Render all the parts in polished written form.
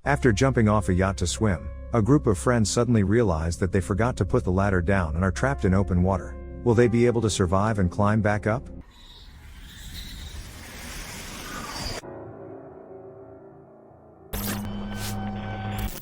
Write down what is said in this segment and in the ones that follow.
After jumping off a yacht to swim, a group of friends suddenly realize that they forgot to put the ladder down and are trapped in open water. Will they be able to survive and climb back up?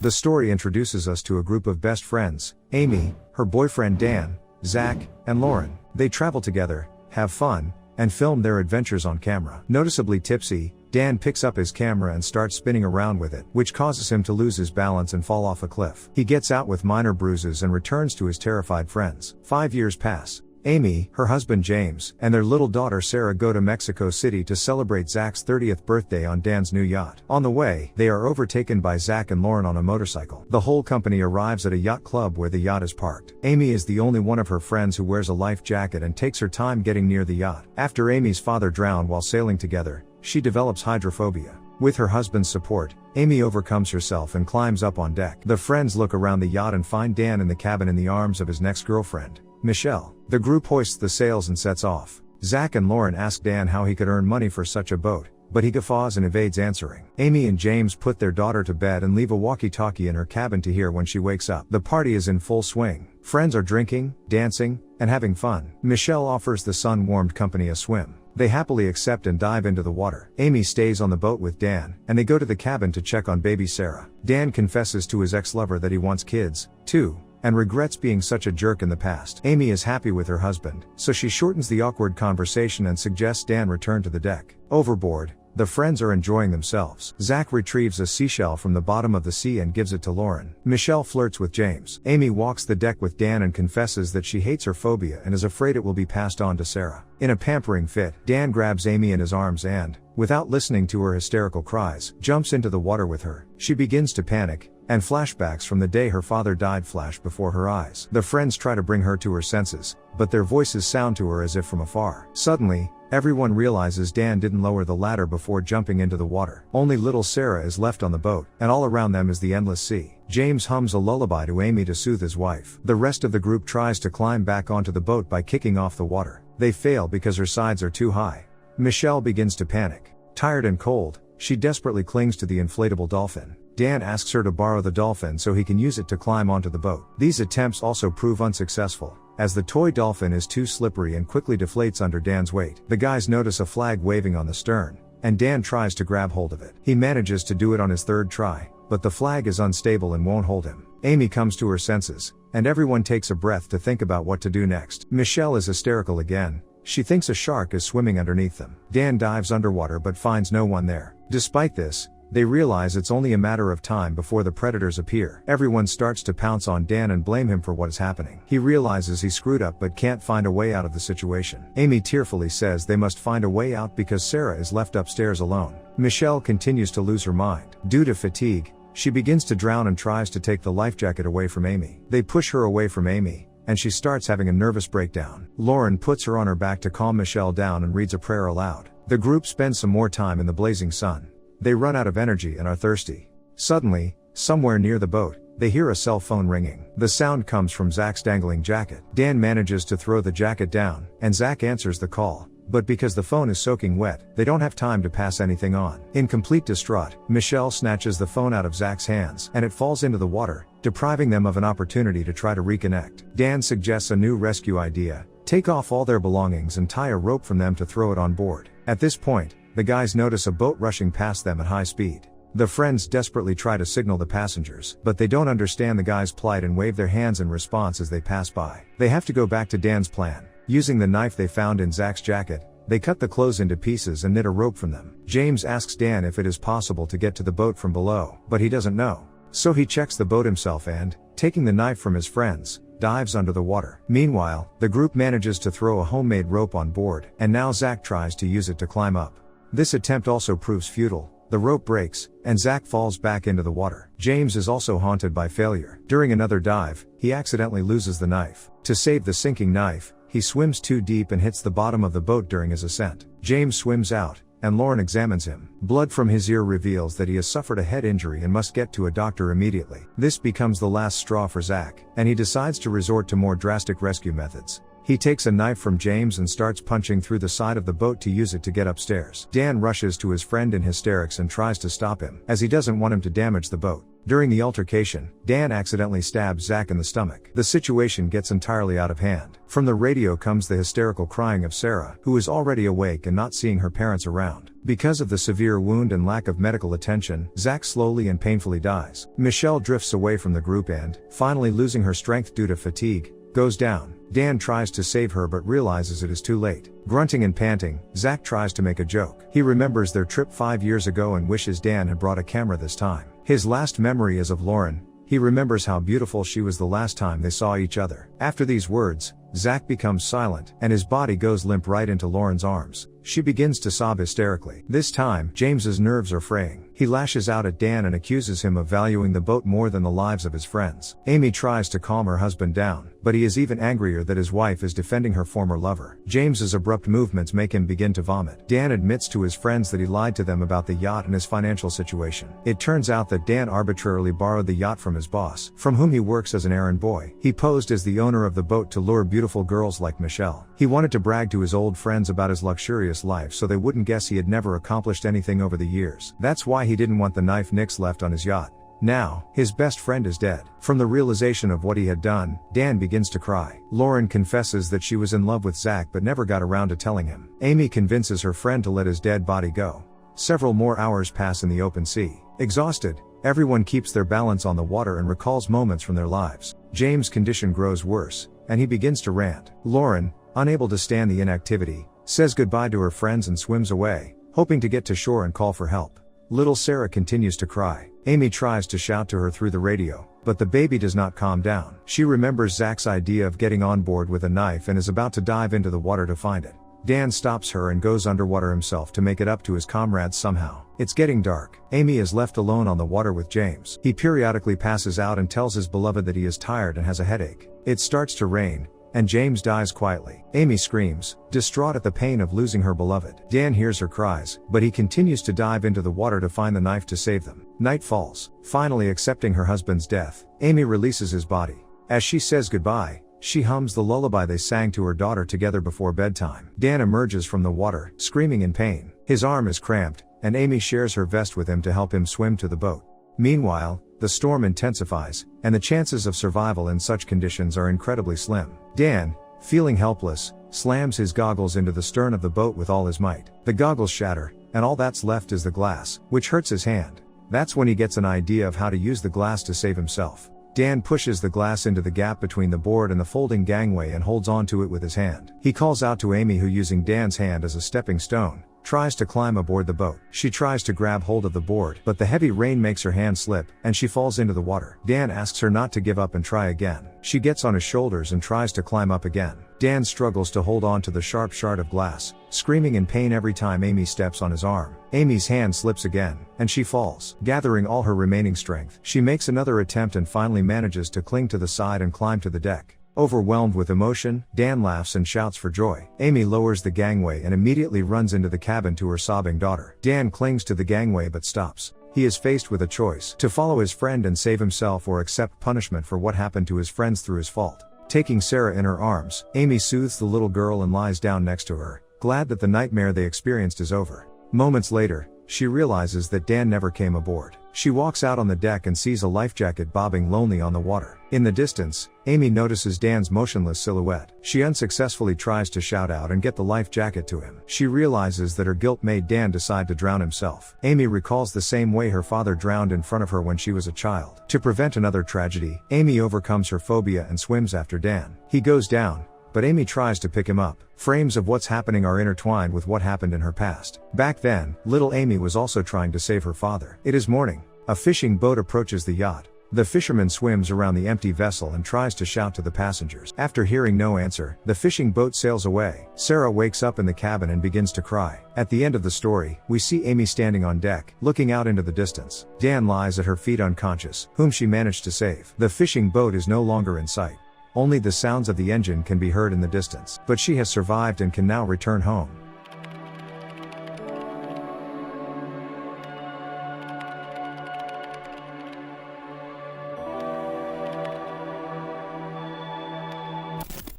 The story introduces us to a group of best friends: Amy, her boyfriend Dan, Zach, and Lauren. They travel together, have fun, and film their adventures on camera. Noticeably tipsy, Dan picks up his camera and starts spinning around with it, which causes him to lose his balance and fall off a cliff. He gets out with minor bruises and returns to his terrified friends. 5 years pass. Amy, her husband James, and their little daughter Sarah go to Mexico City to celebrate Zach's 30th birthday on Dan's new yacht. On the way, they are overtaken by Zach and Lauren on a motorcycle. The whole company arrives at a yacht club where the yacht is parked. Amy is the only one of her friends who wears a life jacket and takes her time getting near the yacht. After Amy's father drowned while sailing together, she develops hydrophobia. With her husband's support, Amy overcomes herself and climbs up on deck. The friends look around the yacht and find Dan in the cabin in the arms of his next girlfriend, Michelle. The group hoists the sails and sets off. Zach and Lauren ask Dan how he could earn money for such a boat, but he guffaws and evades answering. Amy and James put their daughter to bed and leave a walkie-talkie in her cabin to hear when she wakes up. The party is in full swing. Friends are drinking, dancing, and having fun. Michelle offers the sun-warmed company a swim. They happily accept and dive into the water. Amy stays on the boat with Dan, and they go to the cabin to check on baby Sarah. Dan confesses to his ex-lover that he wants kids, too, and regrets being such a jerk in the past. Amy is happy with her husband, so she shortens the awkward conversation and suggests Dan return to the deck. Overboard, the friends are enjoying themselves. Zach retrieves a seashell from the bottom of the sea and gives it to Lauren. Michelle flirts with James. Amy walks the deck with Dan and confesses that she hates her phobia and is afraid it will be passed on to Sarah. In a pampering fit, Dan grabs Amy in his arms and, without listening to her hysterical cries, jumps into the water with her. She begins to panic, and flashbacks from the day her father died flash before her eyes. The friends try to bring her to her senses, but their voices sound to her as if from afar. Suddenly, everyone realizes Dan didn't lower the ladder before jumping into the water. Only little Sarah is left on the boat, and all around them is the endless sea. James hums a lullaby to Amy to soothe his wife. The rest of the group tries to climb back onto the boat by kicking off the water. They fail because her sides are too high. Michelle begins to panic. Tired and cold, she desperately clings to the inflatable dolphin. Dan asks her to borrow the dolphin so he can use it to climb onto the boat. These attempts also prove unsuccessful, as the toy dolphin is too slippery and quickly deflates under Dan's weight. The guys notice a flag waving on the stern, and Dan tries to grab hold of it. He manages to do it on his third try, but the flag is unstable and won't hold him. Amy comes to her senses, and everyone takes a breath to think about what to do next. Michelle is hysterical again. She thinks a shark is swimming underneath them. Dan dives underwater but finds no one there. Despite this, they realize it's only a matter of time before the predators appear. Everyone starts to pounce on Dan and blame him for what is happening. He realizes he screwed up but can't find a way out of the situation. Amy tearfully says they must find a way out because Sarah is left upstairs alone. Michelle continues to lose her mind. Due to fatigue, she begins to drown and tries to take the life jacket away from Amy. They push her away from Amy, and she starts having a nervous breakdown. Lauren puts her on her back to calm Michelle down and reads a prayer aloud. The group spends some more time in the blazing sun. They run out of energy and are thirsty. Suddenly, somewhere near the boat, they hear a cell phone ringing. The sound comes from Zach's dangling jacket. Dan manages to throw the jacket down, and Zach answers the call, but because the phone is soaking wet, they don't have time to pass anything on. In complete distraught, Michelle snatches the phone out of Zach's hands, and it falls into the water, depriving them of an opportunity to try to reconnect. Dan suggests a new rescue idea: take off all their belongings and tie a rope from them to throw it on board. At this point, the guys notice a boat rushing past them at high speed. The friends desperately try to signal the passengers, but they don't understand the guys' plight and wave their hands in response as they pass by. They have to go back to Dan's plan. Using the knife they found in Zach's jacket, they cut the clothes into pieces and knit a rope from them. James asks Dan if it is possible to get to the boat from below, but he doesn't know. So he checks the boat himself and, taking the knife from his friends, dives under the water. Meanwhile, the group manages to throw a homemade rope on board, and now Zach tries to use it to climb up. This attempt also proves futile. The rope breaks, and Zach falls back into the water. James is also haunted by failure. During another dive, he accidentally loses the knife. To save the sinking knife, he swims too deep and hits the bottom of the boat during his ascent. James swims out, and Lauren examines him. Blood from his ear reveals that he has suffered a head injury and must get to a doctor immediately. This becomes the last straw for Zach, and he decides to resort to more drastic rescue methods. He takes a knife from James and starts punching through the side of the boat to use it to get upstairs. Dan rushes to his friend in hysterics and tries to stop him, as he doesn't want him to damage the boat. During the altercation, Dan accidentally stabs Zach in the stomach. The situation gets entirely out of hand. From the radio comes the hysterical crying of Sarah, who is already awake and not seeing her parents around. Because of the severe wound and lack of medical attention, Zach slowly and painfully dies. Michelle drifts away from the group and, finally losing her strength due to fatigue, goes down. Dan tries to save her but realizes it is too late. Grunting and panting, Zach tries to make a joke. He remembers their trip 5 years ago and wishes Dan had brought a camera this time. His last memory is of Lauren. He remembers how beautiful she was the last time they saw each other. After these words, Zach becomes silent, and his body goes limp right into Lauren's arms. She begins to sob hysterically. This time, James's nerves are fraying. He lashes out at Dan and accuses him of valuing the boat more than the lives of his friends. Amy tries to calm her husband down, but he is even angrier that his wife is defending her former lover. James's abrupt movements make him begin to vomit. Dan admits to his friends that he lied to them about the yacht and his financial situation. It turns out that Dan arbitrarily borrowed the yacht from his boss, from whom he works as an errand boy. He posed as the owner of the boat to lure beautiful girls like Michelle. He wanted to brag to his old friends about his luxurious life so they wouldn't guess he had never accomplished anything over the years. That's why he didn't want the knife Nix left on his yacht. Now, his best friend is dead. From the realization of what he had done, Dan begins to cry. Lauren confesses that she was in love with Zach but never got around to telling him. Amy convinces her friend to let his dead body go. Several more hours pass in the open sea. Exhausted, everyone keeps their balance on the water and recalls moments from their lives. James' condition grows worse, and he begins to rant. Lauren, unable to stand the inactivity, says goodbye to her friends and swims away, hoping to get to shore and call for help. Little Sarah continues to cry. Amy tries to shout to her through the radio, but the baby does not calm down. She remembers Zach's idea of getting on board with a knife and is about to dive into the water to find it. Dan stops her and goes underwater himself to make it up to his comrades somehow. It's getting dark. Amy is left alone on the water with James. He periodically passes out and tells his beloved that he is tired and has a headache. It starts to rain, and James dies quietly. Amy screams, distraught at the pain of losing her beloved. Dan hears her cries, but he continues to dive into the water to find the knife to save them. Night falls. Finally accepting her husband's death, Amy releases his body. As she says goodbye, she hums the lullaby they sang to her daughter together before bedtime. Dan emerges from the water, screaming in pain. His arm is cramped, and Amy shares her vest with him to help him swim to the boat. Meanwhile, the storm intensifies, and the chances of survival in such conditions are incredibly slim. Dan, feeling helpless, slams his goggles into the stern of the boat with all his might. The goggles shatter, and all that's left is the glass, which hurts his hand. That's when he gets an idea of how to use the glass to save himself. Dan pushes the glass into the gap between the board and the folding gangway and holds onto it with his hand. He calls out to Amy, who, using Dan's hand as a stepping stone, tries to climb aboard the boat. She tries to grab hold of the board, but the heavy rain makes her hand slip, and she falls into the water. Dan asks her not to give up and try again. She gets on his shoulders and tries to climb up again. Dan struggles to hold on to the sharp shard of glass, screaming in pain every time Amy steps on his arm. Amy's hand slips again, and she falls. Gathering all her remaining strength, she makes another attempt and finally manages to cling to the side and climb to the deck. Overwhelmed with emotion, Dan laughs and shouts for joy. Amy lowers the gangway and immediately runs into the cabin to her sobbing daughter. Dan clings to the gangway but stops. He is faced with a choice: to follow his friend and save himself, or accept punishment for what happened to his friends through his fault. Taking Sarah in her arms, Amy soothes the little girl and lies down next to her, glad that the nightmare they experienced is over. Moments later, she realizes that Dan never came aboard. She walks out on the deck and sees a life jacket bobbing lonely on the water. In the distance, Amy notices Dan's motionless silhouette. She unsuccessfully tries to shout out and get the life jacket to him. She realizes that her guilt made Dan decide to drown himself. Amy recalls the same way her father drowned in front of her when she was a child. To prevent another tragedy, Amy overcomes her phobia and swims after Dan. He goes down, but Amy tries to pick him up. Frames of what's happening are intertwined with what happened in her past. Back then, little Amy was also trying to save her father. It is morning. A fishing boat approaches the yacht. The fisherman swims around the empty vessel and tries to shout to the passengers. After hearing no answer, the fishing boat sails away. Sarah wakes up in the cabin and begins to cry. At the end of the story, we see Amy standing on deck, looking out into the distance. Dan lies at her feet unconscious, whom she managed to save. The fishing boat is no longer in sight. Only the sounds of the engine can be heard in the distance. But she has survived and can now return home.